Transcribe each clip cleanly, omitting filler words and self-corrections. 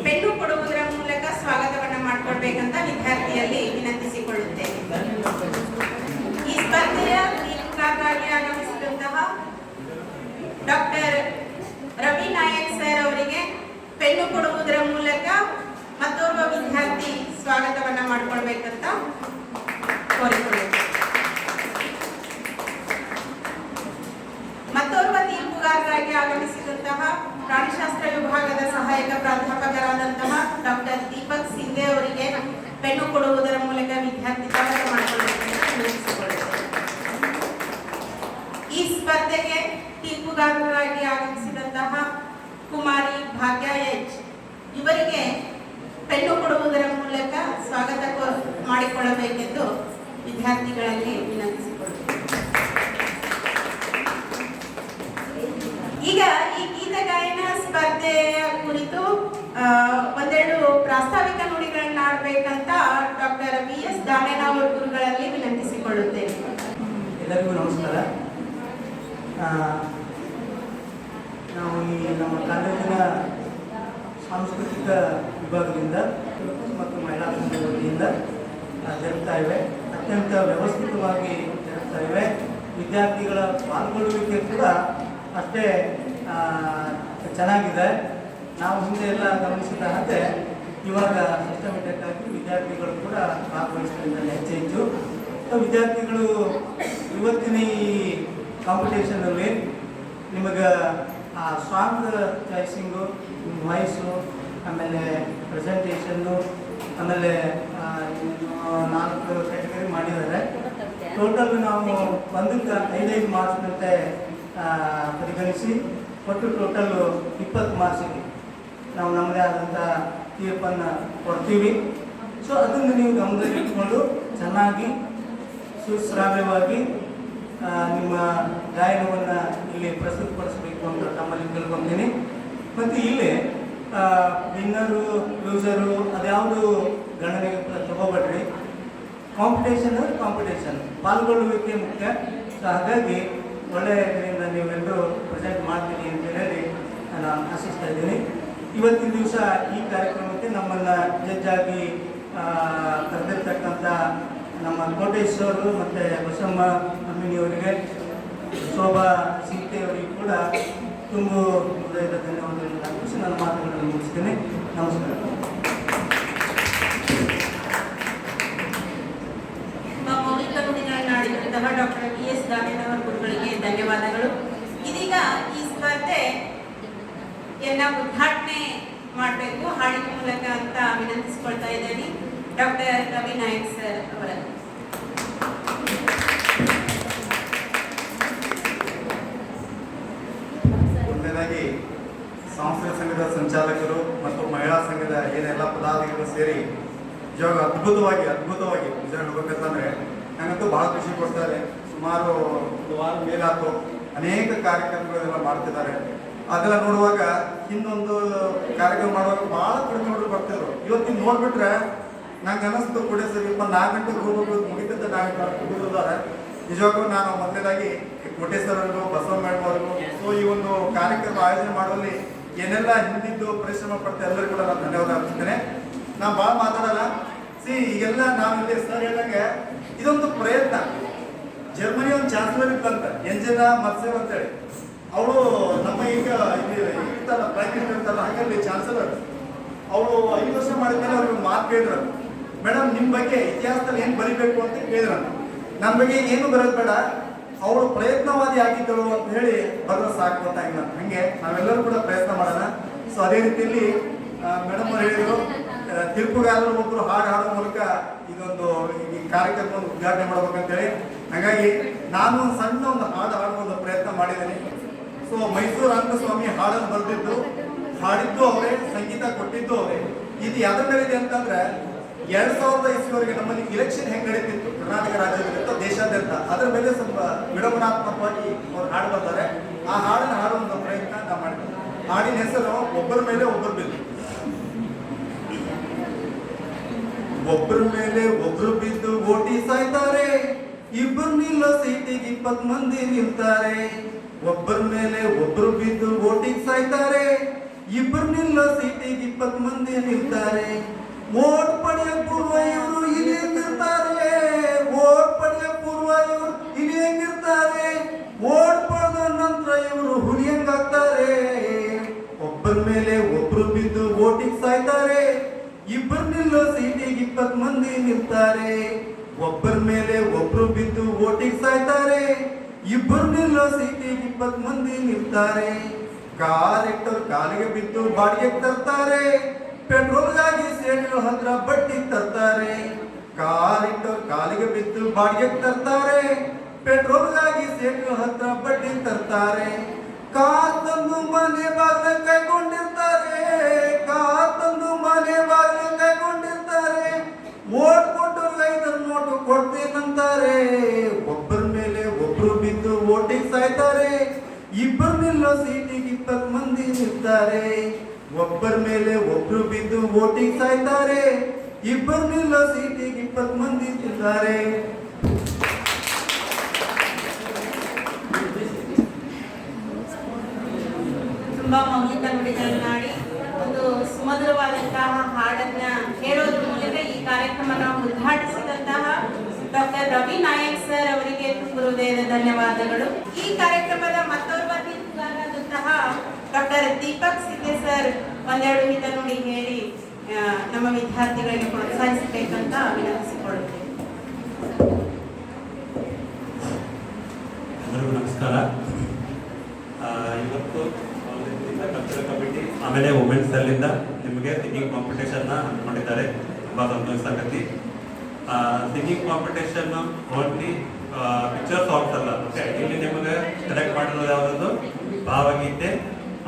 Pen ಕೊಡುವುದರ ಮೂಲಕ ಸ್ವಾಗತವನ್ನು ಮಾಡಿಕೊಳ್ಬೇಕಂತ ವಿದ್ಯಾರ್ಥಿಯಲ್ಲಿ ವಿನಂತಿಸಿಕೊಳ್ಳುತ್ತೇನೆ. ಈ ಸ್ಪರ್ಧೆಯ ತೀರ್ಪುಗಾರರಾಗಿ ಆಗಮಿಸಿದಂತಹ ಡಾಕ್ಟರ್ ರವಿ ನಾಯಕ್ ಸರ್ ಅವರಿಗೆ ಪೆನ್ನು ಕೊಡುವುದರ ಮೂಲಕ ಮತ್ತೊಬ್ಬ ವಿದ್ಯಾರ್ಥಿ ಸ್ವಾಗತವನ್ನು ಮಾಡಿಕೊಳ್ಬೇಕಂತ ಕೋರಿಕೊಳ್ಳುತ್ತೇನೆ. ಮತ್ತೋರ್ವ ತೀರ್ಪುಗಾರರಾಗಿ ಆಗಮಿಸಿದಂತಹ ಪ್ರಾಣಿಶಾಸ್ತ್ರ ವಿಭಾಗದ ಸಹಾಯಕ ಪ್ರಾಧ್ಯಾಪಕರಾದಂತಹ ಡಾಕ್ಟರ್ ದೀಪಕ್ ಸಿಂಧೆ ಅವರಿಗೆ ಪೆನ್ನು ಕೊಡುವುದರ ಮೂಲಕ ವಿದ್ಯಾರ್ಥಿ ಸ್ವಾಗತ ಮಾಡಿಕೊಳ್ಳಬೇಕೆಂದು ವಿನಂತಿಸಿಕೊಳ್ಳುತ್ತೇನೆ. ಈ ಸ್ಪರ್ಧೆಗೆ ತೀರ್ಪುಗಾರರಾಗಿ ಆಗಮಿಸಿದಂತಹ ಕುಮಾರಿ ಭಾಗ್ಯ ಎಚ್ ಇವರಿಗೆ ಪೆನ್ನು ಕೊಡುವುದರ ಮೂಲಕ ಸ್ವಾಗತ ಮಾಡಿಕೊಳ್ಳಬೇಕೆಂದು ವಿದ್ಯಾರ್ಥಿಗಳಲ್ಲಿ ವಿನಂತಿಸಿಕೊಳ್ಳುತ್ತೇನೆ. ಈಗ ಈ ಗೀತ ಗಾಯನ ಸ್ಪರ್ಧೆಯ ಕುರಿತು ಒಂದೆರಡು ಪ್ರಾಸ್ತಾವಿಕ ನುಡಿಗಳನ್ನ ಆಡಬೇಕಂತ ಡಾಕ್ಟರ್ BS ದಾನೇನ ಅವರ ಗುರುಗಳಲ್ಲಿ ವಿನಂತಿಸಿಕೊಳ್ಳುತ್ತೇನೆ. ಎಲ್ಲರಿಗೂ ನಮಸ್ಕಾರ. ನಾವು ಈ ನಮ್ಮ ಕಾಲೇಜಿನ ಸಾಂಸ್ಕೃತಿಕ ವಿಭಾಗದಿಂದ ಮತ್ತು ಮಹಿಳಾ ಸಂಘದ ವತಿಯಿಂದ ಜರುಗ್ತಾ ಇವೆ. ಅತ್ಯಂತ ವ್ಯವಸ್ಥಿತವಾಗಿ ಜರುಗ್ತಾ ಇವೆ. ವಿದ್ಯಾರ್ಥಿಗಳ ಪಾಲ್ಗೊಳ್ಳುವಿಕೆ ಕೂಡ ಅಷ್ಟೇ ಚೆನ್ನಾಗಿದೆ. ನಾವು ಹಿಂದೆ ಎಲ್ಲ ಗಮನಿಸಿದ ಹಾಗೆ ಇವಾಗ ಸಿಸ್ಟಮೆಟಿಕ್ ಆಗಿ ವಿದ್ಯಾರ್ಥಿಗಳು ಕೂಡ ಭಾಗವಹಿಸೋದ್ರಿಂದ ಹೆಚ್ಚು ವಿದ್ಯಾರ್ಥಿಗಳು ಇವತ್ತಿನ ಈ ಕಾಂಪಿಟೇಷನಲ್ಲಿ ನಿಮಗೆ ಸಾಂಗ್ ಚಾಯ್ಸಿಂಗು, ವಾಯ್ಸು, ಆಮೇಲೆ ಪ್ರೆಸೆಂಟೇಷನ್ನು, ಆಮೇಲೆ 4 ಕ್ಯಾಟಗರಿ ಮಾಡಿದ್ದಾರೆ. ಟೋಟಲ್ ನಾವು ಒಂದಕ್ಕೆ 5 ಮಾರ್ಕ್ಸ್ನಂತೆ ಪರಿಗಣಿಸಿ ಒಟ್ಟು ಟೋಟಲ್ 20 ಮಾರ್ಕ್ಸಿಗೆ ನಾವು ನಮ್ಮದೇ ಆದಂಥ ತೀರ್ಪನ್ನು ಕೊಡ್ತೀವಿ. ಸೊ ಅದನ್ನು ನೀವು ಗಮನದಲ್ಲಿಟ್ಟುಕೊಂಡು ಚೆನ್ನಾಗಿ ಸುಶ್ರಾವ್ಯವಾಗಿ ನಿಮ್ಮ ಗಾಯನವನ್ನು ಇಲ್ಲಿ ಪ್ರಸ್ತುತಪಡಿಸಬೇಕು ಅಂತ ತಮ್ಮಲ್ಲಿ ತಿಳ್ಕೊತೀನಿ. ಮತ್ತು ಇಲ್ಲಿ ವಿನ್ನರು ಲೂಸರು ಅದ್ಯಾವುದು ಗಣನೆಗೆ ತಗೋಬೇಡ್ರಿ. ಕಾಂಪಿಟೇಷನ್ ಪಾಲ್ಗೊಳ್ಳುವಿಕೆ ಮುಖ್ಯ. ಸೊ ಹಾಗಾಗಿ ಒಳ್ಳೆಯ ಇದರಿಂದ ನೀವೆಲ್ಲರೂ ಪ್ರೆಸೆಂಟ್ ಮಾಡ್ತೀನಿ ಅಂತ ಹೇಳಿ ನಾನು ಆಶಿಸ್ತಾ ಇದ್ದೀನಿ. ಇವತ್ತಿನ ದಿವಸ ಈ ಕಾರ್ಯಕ್ರಮಕ್ಕೆ ನಮ್ಮನ್ನು ಜಡ್ಜಾಗಿ ಕರೆದಿರ್ತಕ್ಕಂಥ ನಮ್ಮ ಕೋಟೇಶ್ವರು ಮತ್ತು ಬಸಮ್ಮ ಅಮ್ಮಿನಿಯವರಿಗೆ, ಶೋಭಾ ಸೀತೆಯವರಿಗೆ ಕೂಡ ತುಂಬ ಹೃದಯದ ಧನ್ಯವಾದಗಳನ್ನು ಅರ್ಪಿಸಿ ನನ್ನ ಮಾತುಗಳನ್ನು ಮುಗಿಸ್ತೀನಿ. ನಮಸ್ಕಾರ. ಡಾಕ್ಟರ್ BS ದಾನೇನ ಅವರ ಗುರುಗಳಿಗೆ ಧನ್ಯವಾದಗಳು. ಇದೀಗ ಈ ಸ್ಪರ್ಧೆಯನ್ನ ಉದ್ಘಾಟನೆ ಮಾಡಬೇಕು ಹಾಡಿನ ಮೂಲಕ ಅಂತ ವಿನಂತಿಸಿಕೊಳ್ತಾ ಇದ್ದೇನೆ ಡಾಕ್ಟರ್ ರವಿ ನಾಯಕ್ ಸರ್ ಅವರನ್ನು. ಮೊದಲನೇದಾಗಿ ಸಾಂಸ್ಕೃತಿಕ ಸಂಘದ ಸಂಚಾಲಕರು ಮತ್ತು ಮಹಿಳಾ ಸಂಘದ ಏನೆಲ್ಲ ಪದಾಧಿಕಾರಿಗಳು ಸೇರಿ ನಿಜವಾಗ ಅದ್ಭುತವಾಗಿ ನಿಜ ಹೇಳ್ಬೇಕಂತಂದ್ರೆ ನನಗಂತೂ ಬಹಳ ಖುಷಿ ಕೊಡ್ತಾರೆ. ಸುಮಾರು 1 ವಾರ ಮೇಲಾತು ಅನೇಕ ಕಾರ್ಯಕ್ರಮಗಳೆಲ್ಲ ಮಾಡ್ತಿದ್ದಾರೆ. ಅದೆಲ್ಲ ನೋಡುವಾಗ ಇನ್ನೊಂದು ಕಾರ್ಯಕ್ರಮ ಮಾಡುವಾಗ ಭಾಳ ಕಡಿಮೆ ಬರ್ತಿದ್ರು. ಇವತ್ತಿನ ನೋಡ್ಬಿಟ್ರೆ ನಂಗೆ ಅನ್ನಿಸ್ತು ಕೊಡಿ ಸರ್ 4 ಗಂಟೆಗೆ ಹೋಗ್ಬೇಕು ಮುಗಿತಂತ 4 ಗಂಟೆ ಹೋಗಿದ್ದಾರೆ. ನಿಜವಾಗ್ಲೂ ನಾನು ಮೊದಲನೇದಾಗಿ ಕೋಟೇಶ್ವರರಿಗೂ ಬಸವ ಮೇಡಮ್ ಅವರಿಗೂ ಸೊ ಈ ಒಂದು ಕಾರ್ಯಕ್ರಮ ಆಯೋಜನೆ ಮಾಡುವಲ್ಲಿ ಏನೆಲ್ಲ ಹಿಂದಿದ್ದು ಪರಿಶ್ರಮ ಪಡ್ತಾ ಎಲ್ಲರಿಗೂ ಕೂಡ ನಾನು ಧನ್ಯವಾದ ಅರ್ಪಿಸ್ತೇನೆ. ನಾನು ಭಾಳ ಮಾತಾಡಲ್ಲ. ಈಗೆಲ್ಲ ನಾವಿಲ್ಲಿ ಸರ್ ಹೇಳಿದಂಗೆ ಇದೊಂದು ಪ್ರಯತ್ನ. ಜರ್ಮನಿ ಒಂದು ಚಾನ್ಸಲರ್ ಇತ್ತಂತ ಎಂಜೆನಾ ಮರ್ಸೆಲ್ ಅಂತೇಳಿ, ಅವಳು ನಮ್ಮ ಈಗ ಇರ್ತಲ್ಲ ಪ್ರೈಮ್ ಮಿನಿಸ್ಟರ್ ಇರ್ತಲ್ಲ ಹಾಗಾಗಿ ಚಾನ್ಸಲರ್ ಅವಳು 5 ವರ್ಷ ಮಾಡಿದ್ಮೇಲೆ ಅವ್ರಿಗೆ ಒಂದು ಮಾತು ಕೇಳಿದ್ರು, ಮೇಡಮ್ ನಿಮ್ಮ ಬಗ್ಗೆ ಇತಿಹಾಸದಲ್ಲಿ ಏನು ಬರೀಬೇಕು ಅಂತ ಕೇಳಿದ್ರು. ನನ್ನ ಬಗ್ಗೆ ಏನು ಬರೋದು ಬೇಡ, ಅವಳು ಪ್ರಯತ್ನವಾದಿ ಆಗಿದ್ದಳು ಅಂತ ಹೇಳಿ ಬರೋದು ಸಾಕು ಗೊತ್ತಾಗಿಲ್ಲ. ಹಾಗೆ ನಾವೆಲ್ಲರೂ ಕೂಡ ಪ್ರಯತ್ನ ಮಾಡೋಣ. ಸೊ ಅದೇ ರೀತಿಯಲ್ಲಿ ಮೇಡಮ್ ಅವರು ಹೇಳಿದರು ತೀರ್ಪುಗಾರರು ಒಬ್ಬರು ಹಾಡುವ ಮೂಲಕ ಇದೊಂದು ಈ ಕಾರ್ಯಕ್ರಮವನ್ನು ಉದ್ಘಾಟನೆ ಮಾಡ್ಬೇಕಂತೇಳಿ. ಹಾಗಾಗಿ ನಾನು ಒಂದು ಸಣ್ಣ ಹಾಡು ಹಾಡುವ ಪ್ರಯತ್ನ ಮಾಡಿದ್ದೀನಿ. ಸೊ ಮೈಸೂರು ರಂಗಸ್ವಾಮಿ ಹಾಡನ್ನು ಬರೆದಿದ್ದು ಹಾಡಿದ್ದು ಅವರೇ, ಸಂಗೀತ ಕೊಟ್ಟಿದ್ದು ಅವರೇ. ಇದು ಯಾವ್ದ್ರ ಮೇಲೆ ಇದೆ ಅಂತಂದ್ರೆ 2000 ಇಸ್ವಿವರೆಗೆ ನಮ್ಮಲ್ಲಿ ಇಲೆಕ್ಷನ್ ಹೆಂಗೆ ನಡೀತಿತ್ತು ಕರ್ನಾಟಕ ರಾಜ್ಯದಿಂದ ದೇಶಾದ್ಯಂತ, ಅದರ ಮೇಲೆ ಸ್ವಲ್ಪ ವಿಡಂಬನಾತ್ಮಕವಾಗಿ ಅವ್ರು ಹಾಡು ಬರ್ತಾರೆ. ಆ ಹಾಡನ್ನು ಹಾಡುವಂಥ ಪ್ರಯತ್ನ ನಾವು ಮಾಡಿದ್ವಿ. ಹಾಡಿನ ಹೆಸರು ಒಬ್ಬರ ಮೇಲೆ ಒಬ್ಬರು ಬಿದ್ದು. ಒಬ್ಬರ ಮೇಲೆ ಒಬ್ರು ಬಿದ್ದು ಓಟಿ ಸಾಯ್ತಾರೆ, ಇಬ್ಬರು ನಿಲ್ಲೋ ಸೀಟಿಗೆ 20 ಮಂದಿ ನಿಲ್ತಾರೆ. ಒಬ್ಬರ ಮೇಲೆ ಒಬ್ರು ಬಿದ್ದು ಓಟಿಗೆ ಸಾಯ್ತಾರೆ, ಇಬ್ಬರು ನಿಲ್ಲೋ ಸೀಟಿಗೆ 20 ಮಂದಿ ನಿಲ್ತಾರೆ. ವೋಟ್ ಪಡೆಯ ಪೂರ್ವ ಇವರು ಇಲ್ಲಿ ಹೆಂಗಿರ್ತಾರೆ, ವೋಟ್ ಪಡೆಯ ಪೂರ್ವ ಇವರು ಇಲ್ಲಿ ಹೆಂಗಿರ್ತಾರೆ, ವೋಟ್ ಪಡೆದ ನಂತರ ಇವರು ಹುಲಿ ಹೆಂಗಾಗ್ತಾರೆ. ಒಬ್ಬರ ಮೇಲೆ ಒಬ್ರು ಬಿದ್ದು ವೋಟಿಗೆ ಸಾಯ್ತಾರೆ. ಇಬ್ಬರು ನಿಲ್ಲೋ ಸೀಟಿಗೆ 20 ಮಂದಿ ನಿಲ್ತಾರೆ. ಒಬ್ಬರ ಮೇಲೆ ಒಬ್ರು ಬಿದ್ದು ವೋಟಿಗೆ ಸಾಯ್ತಾರೆ. ಇಬ್ಬರು ನಿಲ್ಲೋ ಸೀಟಿಗೆ 20 ಮಂದಿ ನಿಲ್ತಾರೆ. ಕಾರ್ ಇಟ್ಟವ್ರು ಕಾಲಿಗೆ ಬಿದ್ದು ಬಾಡಿಗೆ ತರ್ತಾರೆ. ಪೆಟ್ರೋಲ್ಗಾಗಿ ಸೇಡಿನ ಹತ್ರ ಬಡ್ಡಿ ತರ್ತಾರೆ. ಕಾರ್ ಇಟ್ಟವ್ರು ಕಾಲಿಗೆ ಬಿದ್ದು ಬಾಡಿಗೆ ತರ್ತಾರೆ. ಪೆಟ್ರೋಲ್ಗಾಗಿ ಸೇಡಿನ ಹತ್ರ ಬಡ್ಡಿ ತರ್ತಾರೆ. ಕಾರ್ ತಂದು ಮನೆ ಬಾಗಿಲ ಕೈಕೊಂಡಿರ್ತಾರೆ. ಕಾರ್ ತಂದು ಮನೆ ಬಾಗಿಲ ಕೈಕೊಂಡಿರ್ತಾರೆ. Vote ಕೊಟ್ಟವ್ರಿಗೆ 5 note ಕೊಡ್ತೀನಂತಾರೆ. ಒಬ್ಬರ ಮೇಲೆ ಒಬ್ರು ಬಿದ್ದು ವೋಟಿಗೆ ಸಾಯ್ತಾರೆ. ಇಬ್ಬರು ನಿಲ್ಲೋ ಸೀಟಿಗೆ 20 ಮಂದಿ ನಿಲ್ತಾರೆ. ಒಬ್ಬರ ಮೇಲೆ ಒಬ್ರು ಬಿದ್ದು ವೋಟಿಗೆ ಸಾಯ್ತಾರೆ. ಇಬ್ಬರು ನಿಲ್ಲೋ ಸೀಟಿಗೆ 20 ಮಂದಿ ನಿಲ್ತಾರೆ. ತುಂಬಾ ಮೌಲಿಕ ನುಡಿಗಳನ್ನಾಡಿ ಒಂದು ಸುಮಧುರವಾದಂತಹ ಹಾಡನ್ನ ಹೇಳೋದ್ರ ಮೂಲಕ ಈ ಕಾರ್ಯಕ್ರಮನ ಉದ್ಘಾಟಿಸಿದಂತಹ ಡಾಕ್ಟರ್ ರವಿ ನಾಯಕ್ ಸರ್ ಅವರಿಗೆ ತುಂಬ ಹೃದಯದ ಧನ್ಯವಾದಗಳು. ಈ ಕಾರ್ಯಕ್ರಮದ ಮತ್ತೋರ್ವ ತೀರ್ಪುಗಾರರಾದಂತಹ ಡಾಕ್ಟರ್ ದೀಪಕ್ ಸಿಂಧೆ ಸರ್ ಒಂದೆರಡು ಹಿತ ನುಡಿ ಹೇಳಿ ನಮ್ಮ ವಿದ್ಯಾರ್ಥಿಗಳಿಗೆ ಪ್ರೋತ್ಸಾಹಿಸಬೇಕಂತ ವಿನಂತಿಸಿಕೊಳ್ಳುತ್ತೇವೆ. ಎಲ್ಲರಿಗೂ ನಮಸ್ಕಾರ. ಇವತ್ತು ಕಲ್ಚರಲ್ ಕಮಿಟಿ ಆಮೇಲೆ ವುಮೆನ್ಸ್ ಸೆಲ್ಲಿಂದ ನಿಮಗೆ ಸಿಂಗಿಂಗ್ ಕಾಂಪಿಟೇಷನ್ನ ಹಮ್ಮಿಕೊಂಡಿದ್ದಾರೆ. ತುಂಬ ಸಂತೋಷ ಸಂಗತಿ. Singing competition only picture songs ಅಲ್ಲ. ಓಕೆ, ಇಲ್ಲಿ ನಿಮಗೆ ಸೆಲೆಕ್ಟ್ ಮಾಡಿರೋದು ಯಾವುದೊಂದು ಭಾವಗೀತೆ,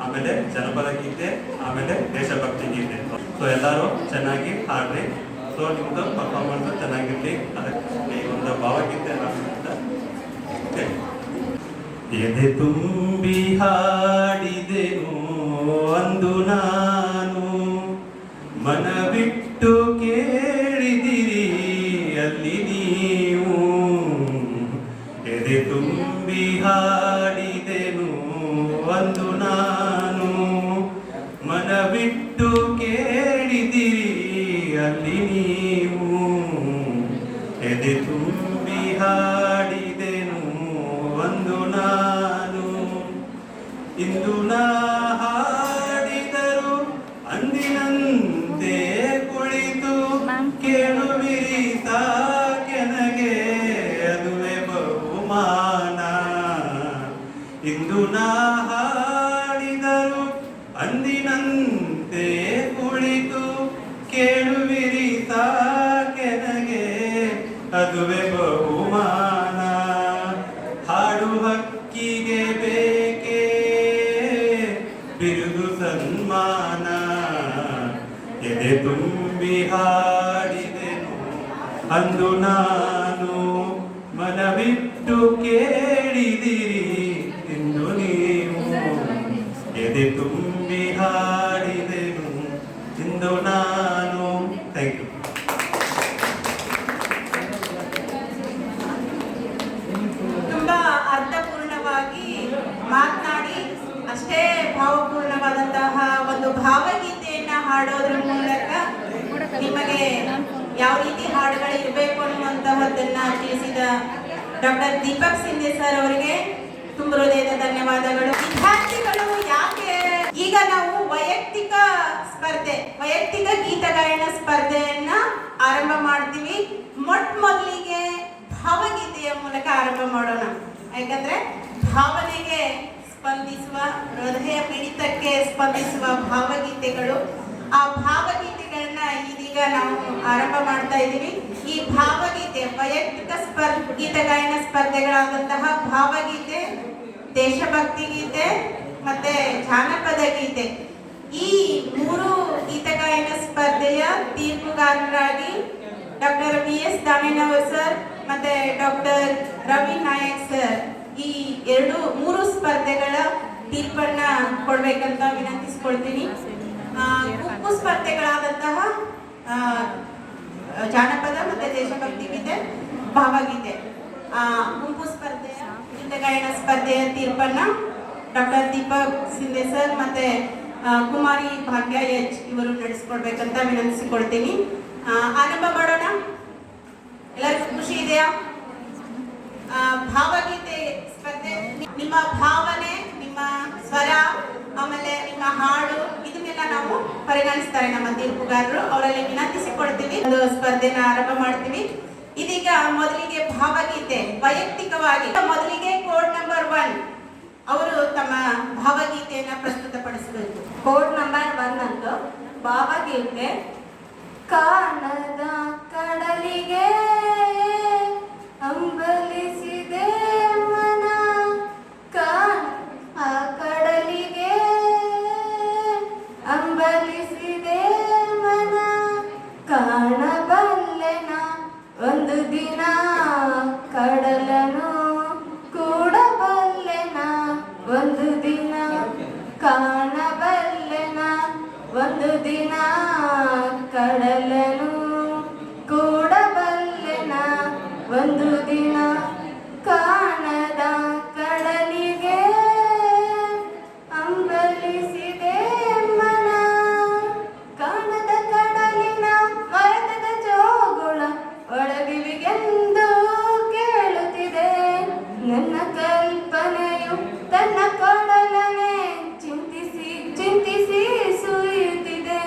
ಆಮೇಲೆ ಜನಪದ ಗೀತೆ, ಆಮೇಲೆ ದೇಶಭಕ್ತಿ ಗೀತೆ. ಸೊ ಎಲ್ಲರೂ ಚೆನ್ನಾಗಿ ಹಾಡ್ರಿ. ಸೊ ನಿಮ್ಮದು ಪರ್ಫಾರ್ಮೆನ್ಸ್ ಚೆನ್ನಾಗಿರಲಿ. ಅದಕ್ಕೆ ಈ ಒಂದು ಭಾವಗೀತೆ ಓಕೆ. ಎದೆ ತುಂಬಿ ಹಾಡಿದೆನು ಅಂದು ನಾನು, ಮನವಿಟ್ಟು ಕೇಳಿದಿರಿ ಅಲ್ಲಿ ನೀವು. ಎದೆ ತುಂಬಿ ಹಾಡಿದೆನು ಅಂದು ನಾನು, ಮನವಿಟ್ಟು ಕೇಳಿದಿರಿ ಅಲ್ಲಿ ನೀವು. ಎದೆ ತುಂಬಿ ಹಾಡಿದೆನು ಅಂದು ನಾನು, ಇಂದು ನಾ ಹಾಡಿದರು ಅಂದಿನಂತೆ ಕುಳಿತು ಕೇಳುವಿರಿ ಸಾಕೆನಗೆ ಅದುವೆ ಬಹುಮಾನ. ಇಂದು ನಾ ಹಾಡಿದರು ಅಂದಿನಂತೆ ಕುಳಿತು ಕೇಳುವಿರಿ ಸಾಕೆನಗೆ ಅದುವೆ ಬಹುಮಾನ. ಹಾಡು ಹಕ್ಕಿಗೆ ಬೇಕೇ ಬಿರುದು ಸನ್ಮಾನ. ಎದೆ ತುಂಬಿ ಹಾಡಿದೆನು ಅಂದು ನಾನು, ಮನವಿಟ್ಟು ಕೇಳಿದಿರಿ ಇಂದು ನೀವು. ಎದೆ ತುಂಬಿ ಹಾಡಿದೆನು ಇಂದು ನಾನು. Thank you. ತುಂಬಾ ಅರ್ಥಪೂರ್ಣವಾಗಿ ಮಾತನಾಡಿ ಅಷ್ಟೇ ಭಾವಪೂರ್ಣವಾದಂತಹ ಒಂದು ಭಾವಗೀತೆಯನ್ನ ಹಾಡೋದ್ರ ಮೂಲಕ ನಿಮಗೆ ಯಾವ ರೀತಿ ಹಾಡುಗಳು ಇರಬೇಕು ಅನ್ನುವಂತಹದ್ದನ್ನ ತಿಳಿಸಿದ ಡಾಕ್ಟರ್ ದೀಪಕ್ ಸಿಂಧೆ ಸರ್ ಅವರಿಗೆ ತುಂಬ ಹೃದಯದ ಧನ್ಯವಾದಗಳು. ವಿದ್ಯಾರ್ಥಿಗಳು ಯಾಕೆ ಈಗ ನಾವು ವೈಯಕ್ತಿಕ ಗೀತಗಾಯನ ಸ್ಪರ್ಧೆಯನ್ನ ಆರಂಭ ಮಾಡ್ತೀವಿ. ಮೊದಲಿಗೆ ಭಾವಗೀತೆಯ ಮೂಲಕ ಆರಂಭ ಮಾಡೋಣ. ಯಾಕಂದ್ರೆ ಭಾವನೆಗೆ ಸ್ಪಂದಿಸುವ, ಹೃದಯ ಮಿಡಿತಕ್ಕೆ ಸ್ಪಂದಿಸುವ ಭಾವಗೀತೆಗಳು, ಆ ಭಾವಗೀತೆಗಳನ್ನ ಇದೀಗ ನಾವು ಆರಂಭ ಮಾಡ್ತಾ ಇದ್ದೀವಿ. ಈ ಭಾವಗೀತೆ ವೈಯಕ್ತಿಕ ಗೀತಗಾಯನ ಸ್ಪರ್ಧೆಗಳಾದಂತಹ ಭಾವಗೀತೆ, ದೇಶಭಕ್ತಿ ಗೀತೆ ಮತ್ತೆ ಜಾನಪದ ಗೀತೆ, ಈ 3 ಗೀತಗಾಯನ ಸ್ಪರ್ಧೆಯ ತೀರ್ಪುಗಾರರಾಗಿ ಡಾಕ್ಟರ್ VS ದಾಮೇನವರ್ ಸರ್ ಮತ್ತೆ ಡಾಕ್ಟರ್ ರವಿ ನಾಯಕ್ ಸರ್ ಈ 3 ಸ್ಪರ್ಧೆಗಳ ತೀರ್ಪನ್ನ ಕೊಡ್ಬೇಕಂತ ವಿನಂತಿಸ್ಕೊಳ್ತೀನಿ. ಗುಂಪು ಸ್ಪರ್ಧೆಗಳಾದಂತಹ ಜಾನಪದ ಮತ್ತೆ ದೇಶಭಕ್ತಿ ಗೀತೆ, ಭಾವಗೀತೆ, ಗುಂಪು ಸ್ಪರ್ಧೆಯ ಗೀತಗಾಯನ ಸ್ಪರ್ಧೆಯ ತೀರ್ಪನ್ನ ಡಾಕ್ಟರ್ ದೀಪಕ್ ಸಿಂಧೆ ಸರ್ ಮತ್ತೆ ಕುಮಾರಿ ಭಾಗ್ಯ ಎಚ್ ಇವರು ನಡೆಸ್ಕೊಡ್ಬೇಕಂತ ವಿನಂತಿಸಿಕೊಳ್ತೀನಿ. ಆರಂಭ ಮಾಡೋಣ. ಎಲ್ಲರಿಗೂ ಖುಷಿ ಇದೆಯಾ? ಭಾವಗೀತೆ ಸ್ಪರ್ಧೆ, ನಿಮ್ಮ ಭಾವನೆ, ನಿಮ್ಮ ಸ್ವರ, ಆಮೇಲೆ ನಿಮ್ಮ ಹಾಡು ಇದನ್ನೆಲ್ಲ ನಾವು ಪರಿಗಣಿಸ್ತಾರೆ ನಮ್ಮ ತೀರ್ಪುಗಾರರು. ಅವರಲ್ಲಿ ವಿನಂತಿಸಿಕೊಳ್ತೀವಿ, ಒಂದು ಸ್ಪರ್ಧೆನ ಆರಂಭ ಮಾಡ್ತೀವಿ. ಇದೀಗ ಮೊದಲಿಗೆ ಭಾವಗೀತೆ ವೈಯಕ್ತಿಕವಾಗಿ ಮೊದಲಿಗೆ ಕೋಡ್ ನಂಬರ್ 1 ಅವರು ತಮ್ಮ ಭಾವಗೀತೆಯನ್ನ ಪ್ರಸ್ತುತಪಡಿಸಬೇಕು. ಕೋಡ್ ನಂಬರ್ 1 ಅಂತ ಭಾವಗೀತೆ. ಕಾಣದ ಕಡಲಿಗೆ ಅಂಬಲಿಸಿದೆ ಮನ, ಆ ಕಡಲಿಗೆ ಅಂಬಲಿಸಿದೆ ಮನ, ಕಾಣಬಲ್ಲೆನ ಒಂದು ದಿನ ಕಡಲನು, ಕೂಡಬಲ್ಲೆನ ಒಂದು ದಿನ, ಕಾಣಬಲ್ಲೆನ ಒಂದು ದಿನ ಕಡಲನು, ಕೂಡಬಲ್ಲೆನ ಒಂದು ದಿನ, ಕಾಣದ ಕಡಲಿಗೆ ಅಂಬಲಿಸಿದೆ ಮನ, ಕಾಣದ ಕಡಲಿನ ಮರತದ ಜೋಗುಳ ಒಳಗಿವಿಗೆಂದು ಕೇಳುತ್ತಿದೆ, ನನ್ನ ಕಲ್ಪನೆಯು ತನ್ನ ಕೊಡಲನೆ ಚಿಂತಿಸಿ ಚಿಂತಿಸಿ ಸುರಿಯುತ್ತಿದೆ,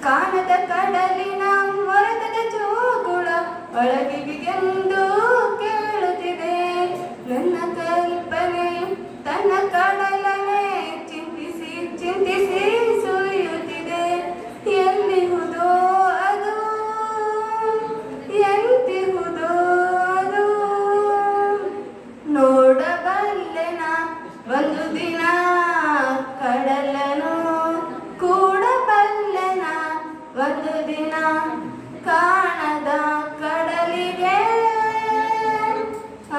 ಕಾಣದ ಕಡಲಿನ ಮರತದ ಜೋಗುಳ ಒಳಗಿವಿಗೆಂದು ಕೇಳುತ್ತಿದೆ, ನನ್ನ ಕಲ್ಪನೆಯು ತನ್ನ ಕಡಲನೆ ಚಿಂತಿಸಿ ಚಿಂತಿಸಿ ಸುರಿಯುತ್ತಿದೆ, ಎಲ್ಲಿಹುದೋ ಅದು ಎಂತಿಹುದೋ ಅದು, ನೋಡಬಲ್ಲೆನ ಒಂದು ದಿನ ಕಡಲನು, ಕೂಡಬಲ್ಲೆನ ಒಂದು ದಿನ, ಕಾಣದ ಕಡಲಿಗೆ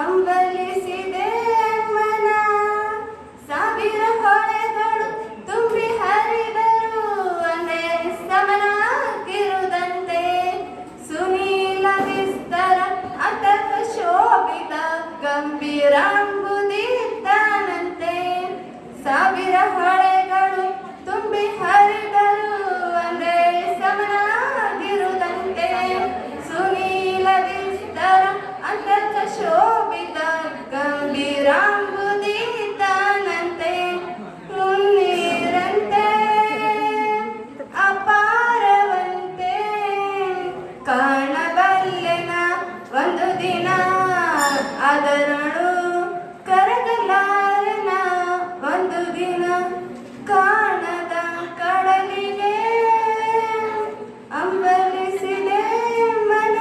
ಅಂಬಲಿಸಿದೆ ಮನ, ಸಾವಿರ ಹೊಳೆಗಳು ತುಂಬಿ ಹರಿದರು ಒಂದೇ ಸಮನಾಗಿರುವುದಂತೆ, ಸುನೀಲ ವಿಸ್ತರ ಅಥರ್ವ ಶೋಭಿತ ಗಂಭೀರಾಂಬುದಿದ್ದಾನಂತೆ, ಸಾವಿರ ಹೊಳೆಗಳು ತುಂಬಿ ಹರಿದರು ಒಂದೇ ಸಮನಾಗಿರುವುದಂತೆ, ಸುನೀಲ ವಿಸ್ತರ ಅಥರ್ವ ಶೋಭಿತ ಗಂಭೀರಾಂಬುದಿದ್ದಾನಂತೆ, ಮುನ್ನೀರಂತೆ ಅಪಾರವಂತೆ, ಕಾಣಬಲ್ಲೆನ ಒಂದು ದಿನ ಅದರಳು ಕರಗಲಾರನ ಒಂದು ದಿನ, ಕಾಣದ ಕಡಲಿಗೆ ಅಂಬಲಿಸಿದೆ ಮನ,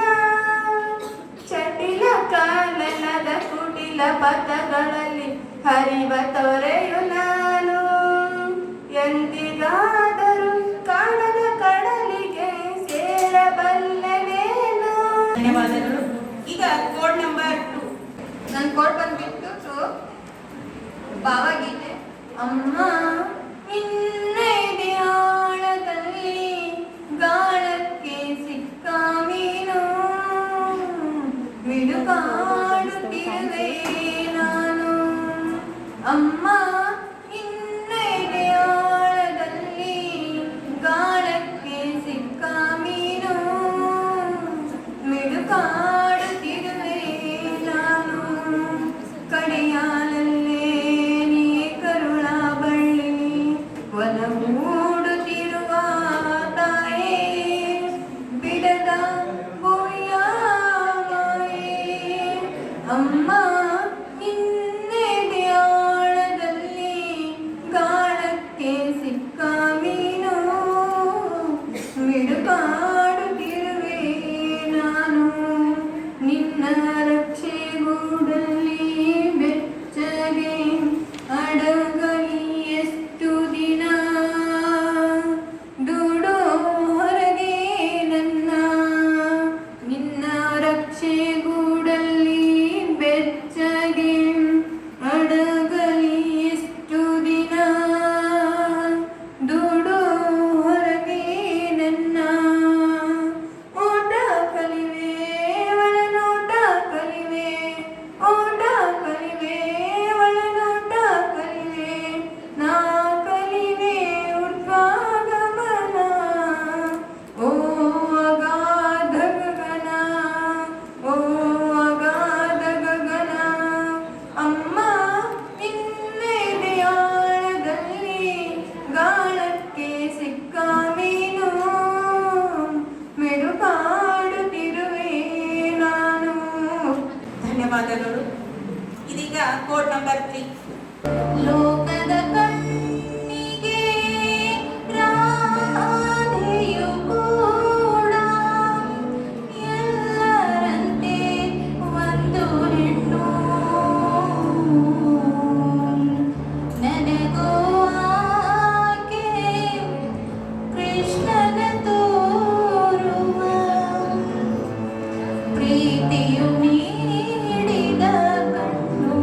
ಚಟಿಲ ಕಾನನದ ಕುಟಿಲ ಪಥಗಳಲ್ಲಿ ಹರಿವ ತೊರೆಯು ನಾನು, ಎಂದಿಗಾದರೂ ಕಾಣದ ಕಡಲಿಗೆ ಸೇರಬಲ್ಲನೇನು. ಧನ್ಯವಾದಗಳು. ಈಗ ಕೋಡ್ ನಂಬರ್ 2. ನನ್ನ ಕೋಡ್ ಬಂದ್ಬಿಟ್ಟು ಭಾವಗೀತೆ. ಅಮ್ಮ ನಿನ್ನೆದೆ ಆಳದಲ್ಲಿ ಗಾಳಕ್ಕೆ ಸಿಕ್ಕ ಮೀನು, ಮಿಡುಕಾಡುತ್ತಿರುವೆ ನಾನು, ಅಮ್ಮ ನಿನ್ನೆದೆ ಆಳದಲ್ಲಿ ಗಾಳಕ್ಕೆ ಸಿಕ್ಕ ಮೀನು, ಮಿಡುಕಾಡುತ್ತಿರುವೆ ನಾನು, ಕಡೆಯಾಲಲ್ಲೇ ನೀ ಕರುಳ ಬಳ್ಳಿ ಒಲ ಮೂಡುತ್ತಿರುವ ತಾಯೇ, ಬಿಡದ ಭೂಮಿಯ ಮಾಯೆ, ಅಮ್ಮ ನಿನ್ನೆದೆ ಆಳದಲ್ಲಿ ಗಾಳಕ್ಕೆ ಸಿಕ್ಕ ಮೀನು, ಮಿಡುಕಾಡುತ್ತಿರುವೆ ನಾನು, ನಿನ್ನ ರಕ್ಷೆಗೂಡಲ್ಲಿ ಬೆಚ್ಚಗೆ ಅಡಗಲಿ ಎಷ್ಟು ದಿನ, ದೂಡೋ ಹೊರಗೆ ನನ್ನ, ನಿನ್ನ ರಕ್ಷೆಗೂಡಲ್ಲಿ ಬೆಚ್ಚಗೆ ಅಡಗಲಿ ಎಷ್ಟು ದಿನ, ದೂಡೋ ಹೊರಗೆ ನನ್ನ, ಓಟ ಕಲಿವೆ ಒಳನೋಟ ಕಲಿವೆ, ಓಟ ಕಲಿವೆ ಒಳನೋಟ ಕಲಿವೆ, ನಾ ಕಲಿವೆ ಉಡ್ಕ ಕೋಡ್ ನಂಬರ್ 3. ಲೋಕದ ಕಣ್ಣಿಗೆ ರಾಧೆಯು ಕೂಡ ಎಲ್ಲರಂತೆ ಒಂದು ಹೆಣ್ಣು. ನನಗೂ ಆಕೆ ಕೃಷ್ಣನ ತೋರುವ ಪ್ರೀತಿಯು ನೀಡಿದ ಕಣ್ಣು.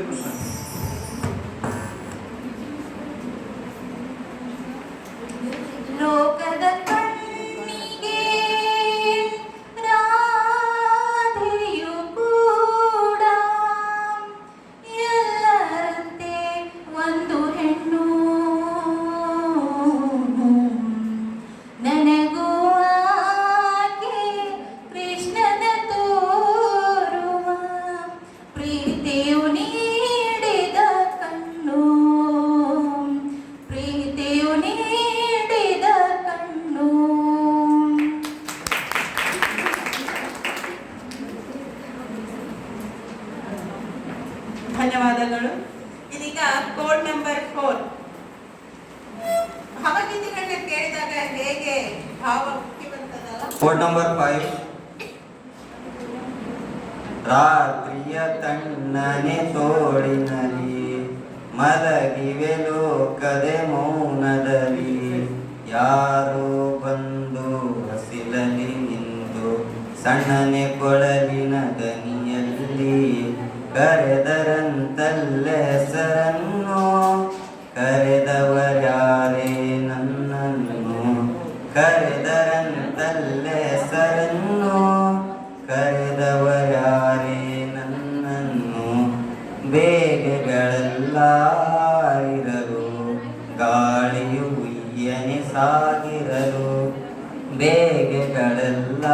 ಕೃಷ್ಣ. ಲೋಕದ ಕಣ್ಣಿಗೆ ರಾಧೆಯು ಕೂಡ ಎಲ್ಲರಂತೆ ಒಂದು ಹೆಣ್ಣು. ನನಗೂ ಆಕೆ ಕೃಷ್ಣನ ತೋರುವ ಪ್ರೀತಿಯು ನೀಡಿದ ಕಣ್ಣು. ಪ್ರೀತಿಯು ನೀಡಿದ ಕಣ್ಣು. ಧನ್ಯವಾದಗಳು. ಇದೀಗ ಕೋಡ್ ನಂಬರ್ 4. ಭಾವಗೀತೆಗಳನ್ನ ಕೇಳಿದಾಗ ಹೇಗೆ ಭಾವ ಹುಟ್ಟಿ ಬರ್ತದಲ್ಲ? Code number 5. ರಾತ್ರಿಯ ತಣ್ಣನೆ ತೋಡಿನಲ್ಲಿ ಮಲಗಿವೆ ಲೋಕದೆ ಮೌನದಲ್ಲಿ. ಯಾರೋ ಬಂದು ಹಸಿಲಲ್ಲಿ ನಿಂತು ಸಣ್ಣನೆ ಕೊಳಲಿನ ದನಿಯಲ್ಲಿ ಕರೆದರಂತಲ್ಲೇ ಹೆಸರನ್ನು. ಕರೆದವರ್ಯಾರೇ ನನ್ನನ್ನು, ಕರೆದರಂತಲ್ಲೇ ಹೆಸರನ್ನು. ಕರೆದವರ್ಯಾರೇ ನನ್ನನ್ನು. ಬೇಗೆಗಳೆಲ್ಲ ಇರಲು ಗಾಳಿಯು ಉಯ್ಯನೆ ಸಾಗಿರಲು. ಬೇಗೆಗಳೆಲ್ಲ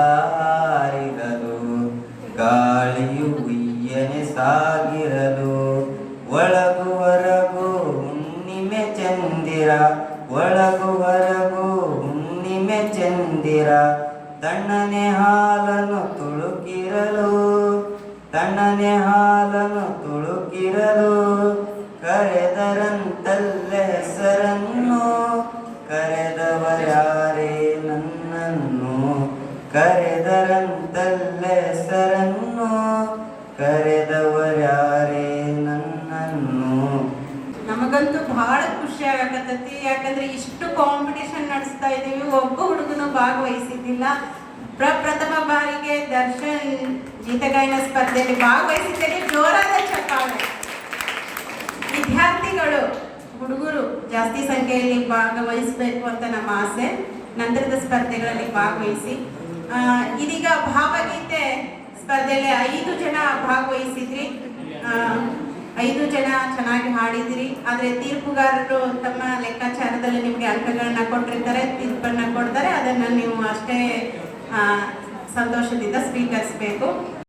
ಇರಲು ಗಾಳಿಯು ಉಯ್ಯನೆ ಸಾಗಿರಲು. ಒಳಗು ಹೊರಗು ಹುಣ್ಣಿಮೆ ಚಂದಿರ, ಒಳಗು ಹೊರಗು ಹುಣ್ಣಿಮೆ ಚಂದಿರ. ತಣ್ಣನೆ ಹಾಲನ್ನು ತುಳುಕಿರಲು, ತಣ್ಣನೆ ಹಾಲನ್ನು ತುಳುಕಿರಲು. ಕರೆದರಂತಲ್ಲೇ ಹೆಸರನ್ನು. ಕರೆದವರ್ಯಾರೇ ನನ್ನನ್ನು, ಕರೆದರಂತಲ್ಲೇ ಹೆಸರನ್ನು. ಕರೆದವರ್ಯಾರೇ ನನ್ನನ್ನು. ನಮಗಂತೂ ಬಹಳ ಖುಷಿ ಆಗಕತ್ತೈತಿ. ಯಾಕಂದ್ರೆ ಇಷ್ಟು ಕಾಂಪಿಟೇಷನ್ ನಡೆಸ್ತಾ ಇದೀವಿ, ಒಬ್ಬ ಹುಡುಗನು ಭಾಗವಹಿಸಿದ್ದಿಲ್ಲ. ಪ್ರಪ್ರಥಮ ಬಾರಿಗೆ ದರ್ಶನ್ ಗೀತಗಾಯನ ಸ್ಪರ್ಧೆಯಲ್ಲಿ ಭಾಗವಹಿಸಿದ್ದೇನೆ. ಜೋರಾದ ಚಪ್ಪಾಳೆ. ವಿದ್ಯಾರ್ಥಿಗಳು, ಹುಡುಗರು ಜಾಸ್ತಿ ಸಂಖ್ಯೆಯಲ್ಲಿ ಭಾಗವಹಿಸಬೇಕು ಅಂತ ನಮ್ಮ ಆಸೆ. ನಂತರದ ಸ್ಪರ್ಧೆಗಳಲ್ಲಿ ಭಾಗವಹಿಸಿ. ಇದೀಗ ಭಾವಗೀತೆ ಸ್ಪರ್ಧೆಯಲ್ಲಿ 5 ಜನ ಭಾಗವಹಿಸಿದ್ರಿ. 5 ಜನ ಚೆನ್ನಾಗಿ ಹಾಡಿದಿರಿ. ಆದರೆ ತೀರ್ಪುಗಾರರು ತಮ್ಮ ಲೆಕ್ಕಾಚಾರದಲ್ಲಿ ನಿಮಗೆ ಅಂಕಗಳನ್ನ ಕೊಟ್ಟಿರ್ತಾರೆ, ತೀರ್ಪನ್ನ ಕೊಡ್ತಾರೆ. ಅದನ್ನು ನೀವು ಅಷ್ಟೇ ಸಂತೋಷದಿಂದ ಸ್ವೀಕರಿಸಬೇಕು.